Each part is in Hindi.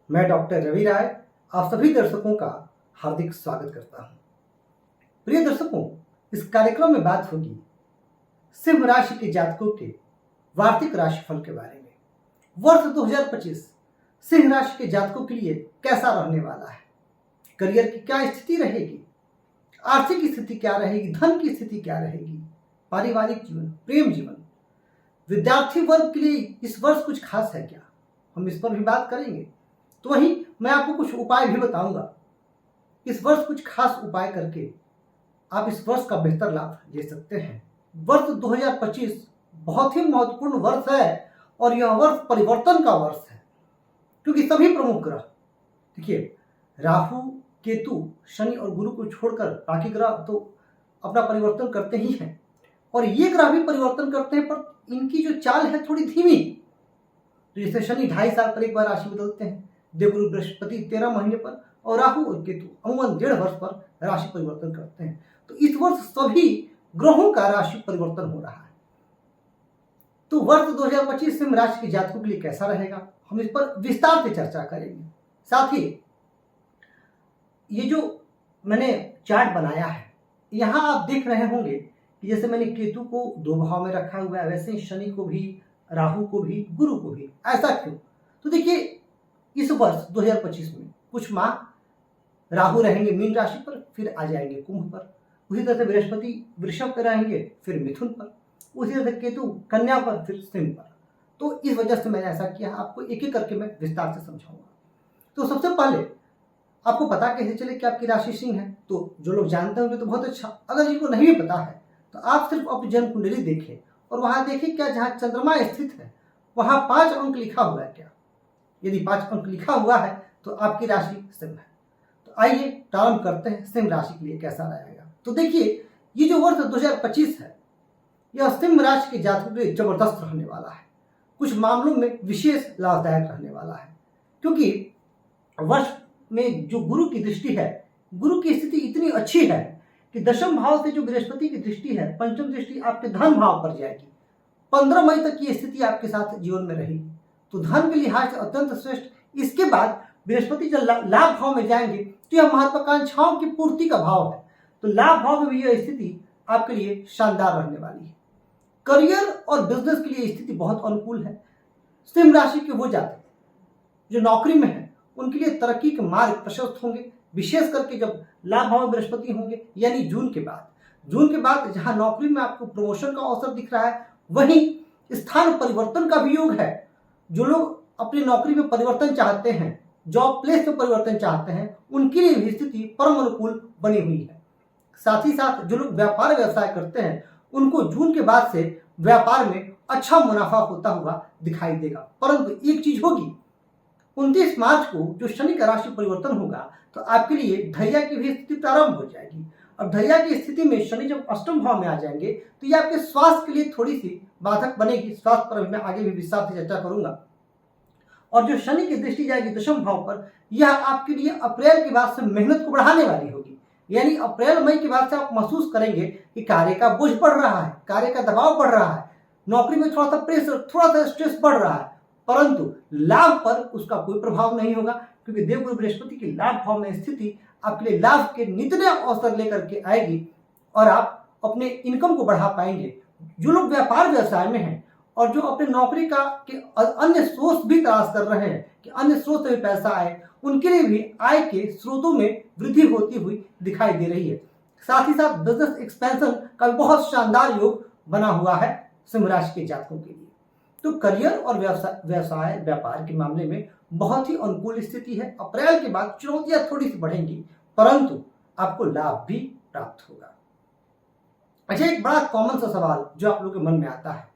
मैं डॉक्टर रवि राय आप सभी दर्शकों का हार्दिक स्वागत करता हूं। प्रिय दर्शकों, इस कार्यक्रम में बात होगी सिंह राशि के जातकों के वार्षिक राशिफल के बारे में। वर्ष 2025 सिंह राशि के जातकों के लिए कैसा रहने वाला है, करियर की क्या स्थिति रहेगी, आर्थिक स्थिति क्या रहेगी, धन की स्थिति क्या रहेगी, पारिवारिक जीवन, प्रेम जीवन, विद्यार्थी वर्ग के लिए इस वर्ष कुछ खास है क्या, हम इस पर भी बात करेंगे। तो वहीं मैं आपको कुछ उपाय भी बताऊंगा। इस वर्ष कुछ खास उपाय करके आप इस वर्ष का बेहतर लाभ ले सकते हैं। वर्ष 2025 बहुत ही महत्वपूर्ण वर्ष है और यह वर्ष परिवर्तन का वर्ष है, क्योंकि सभी प्रमुख ग्रह, देखिए, राहु, केतु, शनि और गुरु को छोड़कर बाकी ग्रह तो अपना परिवर्तन करते ही हैं और ये ग्रह भी परिवर्तन करते हैं, पर इनकी जो चाल है थोड़ी धीमी। जैसे शनि 2.5 साल पर एक बार राशि बदलते हैं, देवगुरु बृहस्पति 13 महीने पर और राहु और केतु अमूमन 1.5 वर्ष पर राशि परिवर्तन करते हैं। तो इस वर्ष सभी ग्रहों का राशि परिवर्तन हो रहा है। तो वर्ष 2025 सिंह राशि के जातकों के लिए कैसा रहेगा, हम इस पर विस्तार से चर्चा करेंगे। साथ ही ये जो मैंने चार्ट बनाया है, यहाँ आप देख रहे होंगे कि जैसे मैंने केतु को 2 भाव में रखा हुआ है, वैसे ही शनि को भी, राहु को भी, गुरु को भी। ऐसा क्यों? तो देखिए, इस वर्ष 2025 में कुछ माह राहु रहेंगे मीन राशि पर, फिर आ जाएंगे कुंभ पर। उसी तरह से बृहस्पति वृषभ पर रहेंगे, फिर मिथुन पर। उसी तरह से केतु कन्या पर, फिर सिंह पर। तो इस वजह से मैंने ऐसा किया, आपको एक एक करके मैं विस्तार से समझाऊंगा। तो सबसे पहले आपको पता कैसे चले कि आपकी राशि सिंह है? तो जो लोग जानते होंगे तो बहुत अच्छा, अगर जिनको नहीं भी पता है तो आप सिर्फ अपनी जन्म कुंडली देखें और वहां देखें क्या जहां चंद्रमा स्थित है वहां 5 अंक लिखा हुआ है क्या। यदि 5 अंक लिखा हुआ है तो आपकी राशि सिंह है। तो आइए प्रारंभ करते हैं सिंह राशि के लिए कैसा रहेगा। तो देखिए, ये जो वर्ष 2025 है यह सिंह राशि के जातकों के लिए जबरदस्त रहने वाला है, कुछ मामलों में विशेष लाभदायक रहने वाला है, क्योंकि वर्ष में जो गुरु की दृष्टि है, गुरु की स्थिति इतनी अच्छी है कि 10वें भाव से जो बृहस्पति की दृष्टि है, पंचम दृष्टि आपके धन भाव पर जाएगी। 15 मई तक ये स्थिति आपके साथ जीवन में रहेगी, तो धन के लिहाज से अत्यंत श्रेष्ठ। इसके बाद बृहस्पति जब लाभ भाव में जाएंगे तो यह महत्वाकांक्षाओं की पूर्ति का भाव है, तो लाभ भाव में भी यह स्थिति आपके लिए शानदार रहने वाली है। करियर और बिजनेस के लिए स्थिति बहुत अनुकूल है। सिंह राशि के वो जातक जो नौकरी में है उनके लिए तरक्की के मार्ग प्रशस्त होंगे, विशेष करके जब लाभ भाव में बृहस्पति होंगे, यानी जून के बाद जहां नौकरी में आपको प्रमोशन का अवसर दिख रहा है, वहीं स्थान परिवर्तन का भी योग है। जो लोग अपनी नौकरी में परिवर्तन चाहते हैं, जॉब प्लेस में परिवर्तन चाहते हैं, उनके लिए भी स्थिति परम अनुकूल बनी हुई है। साथ ही साथ जो लोग व्यापार व्यवसाय करते हैं उनको जून के बाद से व्यापार में अच्छा मुनाफा होता हुआ दिखाई देगा। परंतु एक चीज होगी, 29 मार्च को जो शनि का राशि परिवर्तन होगा तो आपके लिए धैर्य की भी स्थिति प्रारंभ हो जाएगी। और धैर्य की स्थिति में शनि जब अष्टम भाव में आ जाएंगे तो ये आपके स्वास्थ्य के लिए थोड़ी सी बाधक बनेगी। स्वास्थ्य पर मैं आगे भी विस्तार से चर्चा करूंगा। और जो शनि की दृष्टि जाएगी 10वें भाव पर, यह आपके लिए अप्रैल के बाद से मेहनत को बढ़ाने वाली होगी। यानी अप्रैल मई के बाद से आप महसूस करेंगे कि कार्य का बोझ बढ़ रहा है, कार्य का दबाव बढ़ रहा है, नौकरी में थोड़ा सा प्रेशर, थोड़ा सा स्ट्रेस बढ़ रहा है, परंतु लाभ पर उसका कोई प्रभाव नहीं होगा, क्योंकि देवगुरु बृहस्पति की लाभ भाव में स्थिति आपके लिए लाभ के नित्य अवसर लेकर के आएगी और आप अपने इनकम को बढ़ा पाएंगे। जो लोग व्यापार व्यवसाय में हैं और जो अपने नौकरी का के अन्य सोर्स भी तलाश कर रहे हैं कि अन्य स्रोत से भी पैसा आए, उनके लिए भी आय के स्रोतों में वृद्धि होती हुई दिखाई दे रही है। साथ ही साथ बिजनेस एक्सपेंशन का बहुत शानदार योग बना हुआ है सिंह राशि के जातकों के लिए। तो करियर और व्यवसाय व्यापार के मामले में बहुत ही अनुकूल स्थिति है। अप्रैल के बाद चुनौतियां थोड़ी सी बढ़ेंगी, परंतु आपको लाभ भी प्राप्त होगा। अच्छा, एक बड़ा कॉमन सा सवाल जो आप लोगों के मन में आता है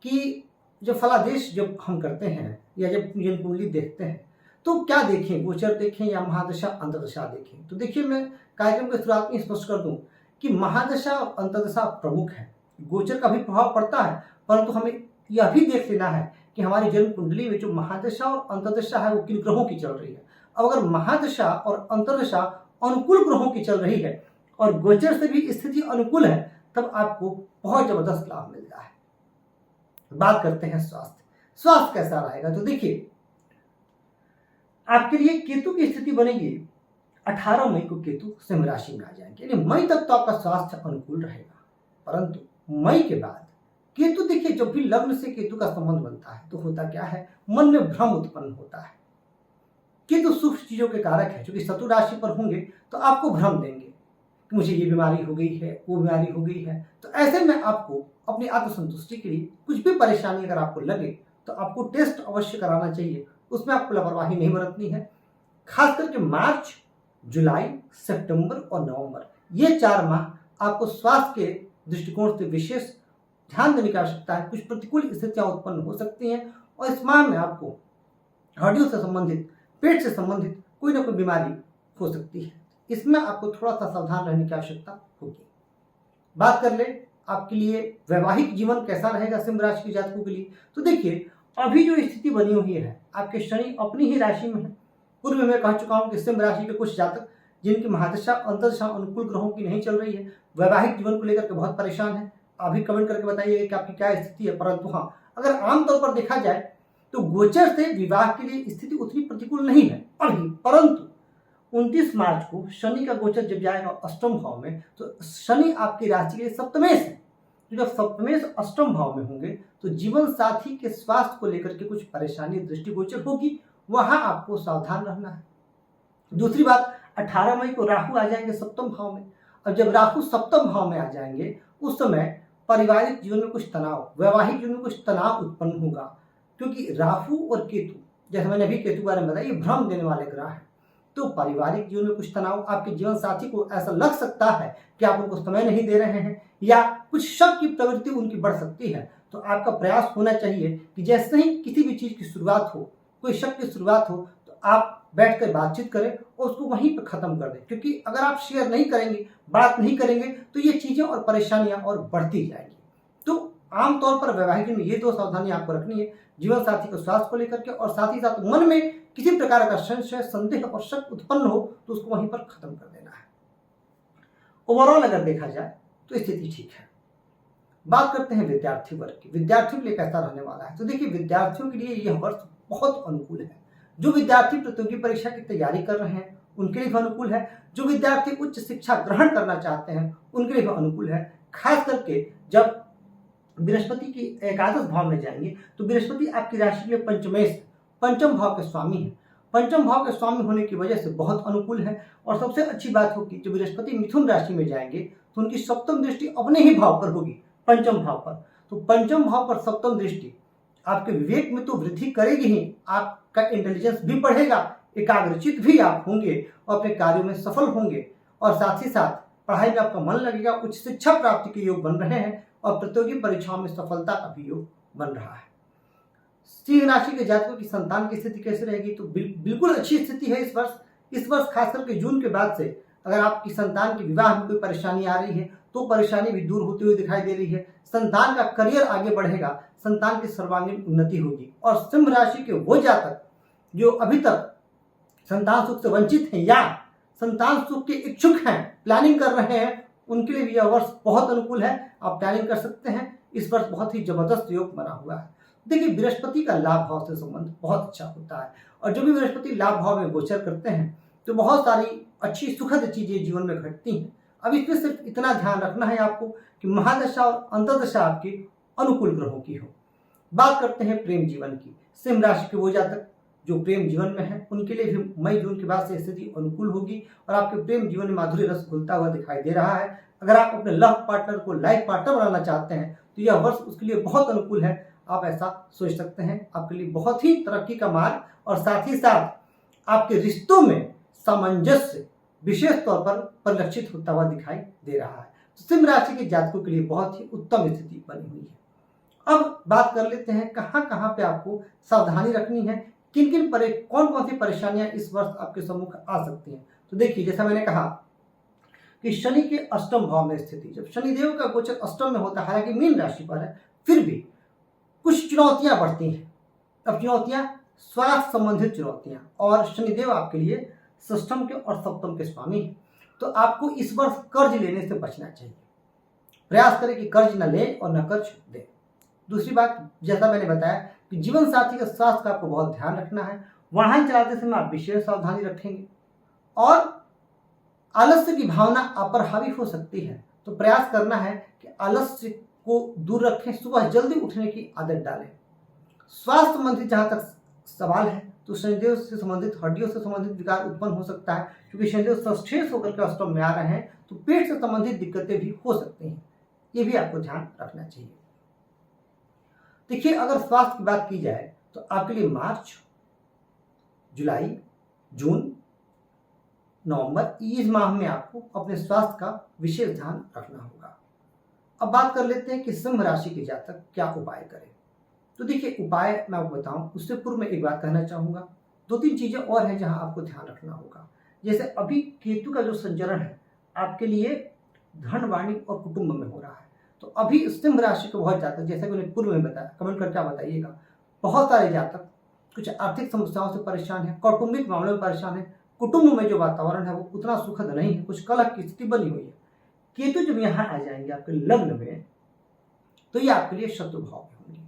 कि जब फलादेश जब हम करते हैं या जब जन्म कुंडली देखते हैं तो क्या देखें, गोचर देखें या महादशा अंतर्दशा देखें? तो देखिए, मैं कार्यक्रम की शुरुआत में स्पष्ट कर दूं कि महादशा और अंतर्दशा प्रमुख है। गोचर का भी प्रभाव पड़ता है, परंतु हमें यह भी देख लेना है कि हमारी जन्म कुंडली में जो महादशा और अंतर्दशा है वो किन ग्रहों की चल रही है। अब अगर महादशा और अंतर्दशा अनुकूल ग्रहों की चल रही है और गोचर से भी स्थिति अनुकूल है, तब आपको बहुत जबरदस्त लाभ मिलता है। बात करते हैं स्वास्थ्य कैसा रहेगा। तो देखिए, आपके लिए केतु की स्थिति बनेगी 18 मई को केतु सिंह राशि में आ जाएंगे, यानी मई तक तो आपका स्वास्थ्य अनुकूल रहेगा। परंतु मई के बाद केतु, देखिए जब भी लग्न से केतु का संबंध बनता है तो होता क्या है, मन में भ्रम उत्पन्न होता है। केतु शुभ चीजों के कारक है, क्योंकि शत्रु राशि पर होंगे तो आपको भ्रम देंगे कि मुझे ये बीमारी हो गई है, वो बीमारी हो गई है। तो ऐसे में आपको अपनी आत्मसंतुष्टि के लिए कुछ भी परेशानी अगर आपको लगे तो आपको टेस्ट अवश्य कराना चाहिए, उसमें आपको लापरवाही नहीं बरतनी है। खास करके मार्च, जुलाई, सितंबर और नवंबर, ये 4 माह आपको स्वास्थ्य के दृष्टिकोण से विशेष ध्यान देने की आवश्यकता है। कुछ प्रतिकूल स्थितियां उत्पन्न हो सकती हैं और इस माह में आपको हड्डियों से संबंधित, पेट से संबंधित कोई ना कोई बीमारी हो सकती है। इसमें आपको थोड़ा सा सावधान रहने की आवश्यकता होगी। बात कर ले आपके लिए वैवाहिक जीवन कैसा रहेगा सिंह राशि के जातकों के लिए, तो देखिए अभी जो स्थिति बनी हुई है, आपके शनि अपनी ही राशि में है। पूर्व में मैं कह चुका हूं कि सिंह राशि के कुछ जातक जिनकी महादशा अंतर्दशा अनुकूल ग्रहों की नहीं चल रही है, वैवाहिक जीवन को लेकर के बहुत परेशान है। अभी कमेंट करके बताइए कि आपकी क्या स्थिति है। परंतु हाँ, अगर आमतौर पर देखा जाए तो गोचर से विवाह के लिए स्थिति उतनी प्रतिकूल नहीं है अभी। परंतु 29 मार्च को शनि का गोचर जब जाएगा अष्टम भाव में, तो शनि आपकी राशि के लिए सप्तमेश है। तो जब सप्तमेश अष्टम भाव में होंगे तो जीवन साथी के स्वास्थ्य को लेकर के कुछ परेशानी दृष्टिगोचर होगी, वहां आपको सावधान रहना है। दूसरी बात, 18 मई को राहु आ जाएंगे सप्तम भाव में। अब जब राहु सप्तम भाव में आ जाएंगे उस समय पारिवारिक जीवन में कुछ तनाव, वैवाहिक जीवन में कुछ तनाव उत्पन्न होगा, क्योंकि राहु और केतु, जैसे मैंने अभी केतु के बारे में बताया, ये भ्रम देने वाले ग्रह हैं। तो पारिवारिक जीवन में कुछ तनाव, आपके जीवन साथी को ऐसा लग सकता है कि आप उनको समय नहीं दे रहे हैं, या कुछ शक की प्रवृत्ति उनकी बढ़ सकती है। तो आपका प्रयास होना चाहिए कि जैसे ही किसी भी चीज की शुरुआत हो, कोई शक की शुरुआत हो, तो आप बैठकर बातचीत करें और उसको वहीं पर खत्म कर दें। क्योंकि अगर आप शेयर नहीं करेंगे, बात नहीं करेंगे, तो ये चीजें और परेशानियां और बढ़ती जाएंगी। तो आमतौर पर वैवाहिक में ये 2 सावधानी आपको रखनी है, जीवन साथी को स्वास्थ्य को लेकर के, और साथ ही साथ मन में किसी प्रकार का संशय, संदेह और शक उत्पन्न हो तो उसको वहीं पर खत्म कर देना है। ओवरऑल अगर देखा जाए तो स्थिति ठीक है। बात करते हैं विद्यार्थी वर्ग की। विद्यार्थियों के लिए कैसा रहने वाला है, तो देखिए विद्यार्थियों के लिए यह वर्ष बहुत अनुकूल है। जो विद्यार्थी प्रतियोगी परीक्षा की तैयारी कर रहे हैं उनके लिए भी अनुकूल है। जो विद्यार्थी उच्च शिक्षा ग्रहण करना चाहते हैं उनके लिए भी अनुकूल है। खास करके जब बृहस्पति की एकादश भाव में जाएंगे तो बृहस्पति आपकी राशि के लिए पंचम भाव के स्वामी है। पंचम भाव के स्वामी होने की वजह से बहुत अनुकूल है। और सबसे अच्छी बात होगी, जब बृहस्पति मिथुन राशि में जाएंगे तो उनकी सप्तम दृष्टि अपने ही भाव पर होगी, पंचम भाव पर। तो पंचम भाव पर सप्तम दृष्टि आपके विवेक में तो वृद्धि करेगी ही, आपका इंटेलिजेंस भी बढ़ेगा, एकाग्रचित भी आप होंगे और अपने कार्यों में सफल होंगे। और साथ ही साथ पढ़ाई में आपका मन लगेगा, उच्च शिक्षा प्राप्ति के योग बन रहे हैं और प्रतियोगी परीक्षाओं में सफलता का भी योग बन रहा है। सिंह राशि के जातकों की संतान की स्थिति कैसे रहेगी, तो बिल्कुल अच्छी स्थिति है इस वर्ष। इस वर्ष खासकर के जून के बाद से अगर आपकी संतान के विवाह में कोई परेशानी आ रही है तो परेशानी भी दूर होती हुई दिखाई दे रही है। संतान का करियर आगे बढ़ेगा, संतान की सर्वांगीण उन्नति होगी। और सिंह राशि के वो जातक जो अभी तक संतान सुख से वंचित हैं या संतान सुख के इच्छुक हैं, प्लानिंग कर रहे हैं, उनके लिए भी यह वर्ष बहुत अनुकूल है। आप प्लानिंग कर सकते हैं। इस वर्ष बहुत ही जबरदस्त योग बना हुआ है। देखिए बृहस्पति का लाभ भाव से संबंध बहुत अच्छा होता है, और जब भी बृहस्पति लाभ भाव में गोचर करते हैं तो बहुत सारी अच्छी सुखद चीजें जीवन में घटती हैं। अब इसमें सिर्फ इतना ध्यान रखना है आपको कि महादशा और अंतर्दशा आपकी अनुकूल ग्रहों की हो। बात करते हैं प्रेम जीवन की। सिंह राशि के वो जातक जो प्रेम जीवन में है उनके लिए भी मई जून के बाद से स्थिति अनुकूल होगी और आपके प्रेम जीवन में माधुर्य रस घुलता हुआ दिखाई दे रहा है। अगर आप अपने लव पार्टनर को लाइफ पार्टनर बनाना चाहते हैं तो यह वर्ष उसके लिए बहुत अनुकूल है। आप ऐसा सोच सकते हैं। आपके लिए बहुत ही तरक्की का मार्ग और साथ ही साथ आपके रिश्तों में सामंजस्य विशेष तौर पर परिलक्षित होता हुआ दिखाई दे रहा है। तो सिंह राशि के जातकों के लिए बहुत ही उत्तम स्थिति बनी हुई है। अब बात कर लेते हैं कहां कहां पे आपको सावधानी रखनी है, किन किन कौन कौन सी परेशानियां इस वर्ष आपके सम्मुख आ सकती हैं। तो देखिए जैसा मैंने कहा कि शनि के अष्टम भाव में स्थिति, जब शनिदेव का गोचर अष्टम में होता है, हालांकि मीन राशि पर है, फिर भी कुछ चुनौतियां बढ़ती हैं। अब चुनौतियां स्वास्थ्य संबंधित चुनौतियां, और शनिदेव आपके लिए षष्ठम के और सप्तम के स्वामी हैं। तो आपको इस वर्ष कर्ज लेने से बचना चाहिए। प्रयास करें कि कर्ज न लें और न कर्ज दें। दूसरी बात, जैसा मैंने बताया कि जीवन साथी के स्वास्थ्य का आपको बहुत ध्यान रखना है वाहन चलाते समय आप विशेष सावधानी रखेंगे और आलस्य की भावना आप पर हावी हो सकती है, तो प्रयास करना है कि आलस्य को दूर रखें, सुबह जल्दी उठने की आदत डालें। स्वास्थ्य संबंधित जहां तक सवाल है तो शनिदेव से संबंधित, हड्डियों से संबंधित विकार उत्पन्न हो सकता है, क्योंकि शनिदेव सस्टेस होकर के अष्टम में आ रहे हैं, तो पेट से संबंधित दिक्कतें भी हो सकती हैं, ये भी आपको ध्यान रखना चाहिए। देखिए, अगर स्वास्थ्य की बात की जाए तो आपके लिए मार्च, जुलाई, जून, नवंबर, इस माह में आपको अपने स्वास्थ्य का विशेष ध्यान रखना होगा। अब बात कर लेते हैं कि सिंह राशि के जातक क्या उपाय करें। तो देखिए, उपाय मैं आपको बताऊं उससे पूर्व में एक बात कहना चाहूंगा, 2-3 चीजें और हैं जहां आपको ध्यान रखना होगा। जैसे अभी केतु का जो संचरण है आपके लिए धन, वाणी और कुटुंब में हो रहा है, तो अभी सिंह राशि को बहुत जातक, जैसा कि मैंने पूर्व में बताया, कमेंट करके आप बताइएगा, बहुत सारे जातक कुछ आर्थिक समस्याओं से परेशान है, कौटुंबिक मामलों में परेशान है, कुटुंब में जो वातावरण है वो उतना सुखद नहीं है, कुछ कलह की स्थिति बनी हुई है। केतु जब यहाँ आ जाएंगे आपके लग्न में तो ये आपके लिए शत्रु भाव में होंगे।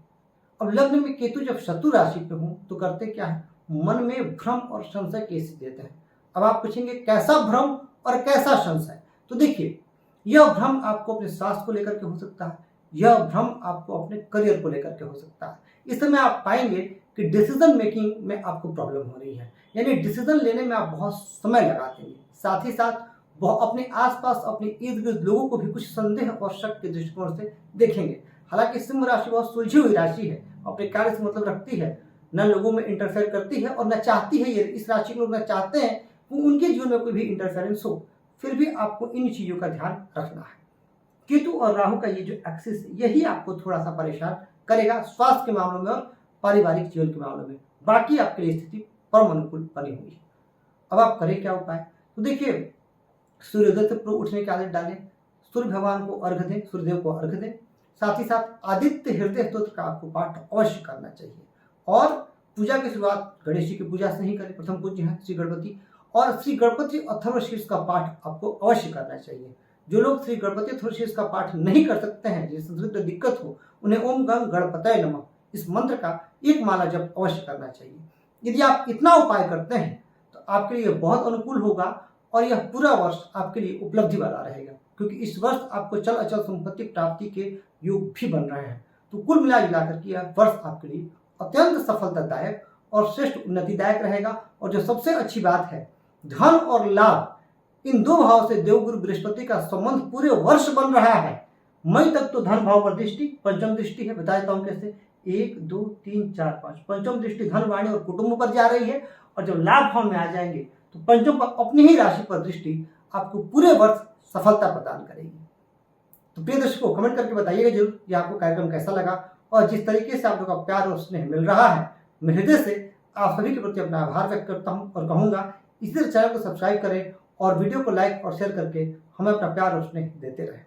अब लग्न में केतु जब शत्रु राशि पे हो तो करते क्या है, मन में भ्रम और संशय कैसे देते हैं। अब आप पूछेंगे कैसा भ्रम और कैसा संशय, तो देखिए, यह भ्रम आपको अपने स्वास्थ्य को लेकर के हो सकता है, यह भ्रम आपको अपने करियर को लेकर के हो सकता है। इस समय आप पाएंगे कि डिसीजन मेकिंग में आपको प्रॉब्लम हो रही है, यानी डिसीजन लेने में आप बहुत समय लगाते हैं, साथ ही साथ अपने आसपास, अपने इर्द गिर्द लोगों को भी कुछ संदेह और शक के दृष्टिकोण से देखेंगे। हालांकि सिंह राशि बहुत सुलझी हुई राशि है, अपने कार्य से मतलब रखती है, न लोगों में इंटरफेयर करती है और न चाहती है, ये इस राशि के लोग न चाहते हैं कि उनके जीवन में कोई भी इंटरफेरेंस हो, फिर भी आपको इन चीजों का ध्यान रखना है। केतु और राहु का ये जो एक्सिस है यही आपको थोड़ा सा परेशान करेगा स्वास्थ्य के मामलों में और पारिवारिक जीवन के मामलों में, बाकी आपके लिए स्थिति परम अनुकूल बनी हुई है। अब आप करें क्या उपाय, तो देखिए, सूर्योदय से पूर्व उठने की आदत डालें, सूर्य भगवान को अर्घ्य दें, सूर्यदेव को अर्घ्य दें, साथ ही साथ आदित्य हृदय स्तोत्र का आपको पाठ अवश्य करना चाहिए। और पूजा की शुरुआत गणेश जी की पूजा से ही करें, प्रथम पूज्य है श्री गणपति, और श्री गणपति अथर्वशीर्ष का पाठ आपको अवश्य करना चाहिए। जो लोग श्री गणपति अथर्वशीर्ष का पाठ नहीं कर सकते हैं, जिस संस्कृत में दिक्कत हो, उन्हें ओम गंग गणपतये नमः इस मंत्र का एक माला जप अवश्य करना चाहिए। यदि आप इतना उपाय करते हैं तो आपके लिए बहुत अनुकूल होगा और यह पूरा वर्ष आपके लिए उपलब्धि वाला रहेगा, क्योंकि इस वर्ष आपको चल अचल संपत्ति प्राप्ति के योग भी बन रहे हैं। तो कुल मिला जुलाकर के यह वर्ष आपके लिए अत्यंत सफलतादायक और श्रेष्ठ उन्नतिदायक रहेगा। और जो सबसे अच्छी बात है, धन और लाभ इन दो भाव से देवगुरु बृहस्पति का संबंध पूरे वर्ष बन रहा है। मई तक तो धन भाव पर दृष्टि, पंचम दृष्टि है, बता देता हूं कैसे, 1 2 3 4 5, पंचम दृष्टि धन, वाणी और कुटुंब पर जा रही है, और जब लाभ भाव में आ जाएंगे तो पंचम पर अपनी ही राशि पर दृष्टि आपको पूरे वर्ष सफलता प्रदान करेगी। तो प्रिय दर्शकों, कमेंट करके बताइएगा जरूर कि आपको कार्यक्रम कैसा लगा, और जिस तरीके से आप लोग का प्यार और स्नेह मिल रहा है, मैं हृदय से आप सभी के प्रति अपना आभार व्यक्त करता हूं और कहूंगा इसी तरह चैनल को सब्सक्राइब करें और वीडियो को लाइक और शेयर करके हमें अपना प्यार और स्नेह देते रहें।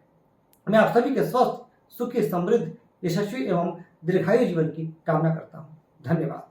मैं आप सभी के स्वस्थ, सुखी, समृद्ध, यशस्वी एवं दीर्घायु जीवन की कामना करता हूँ। धन्यवाद।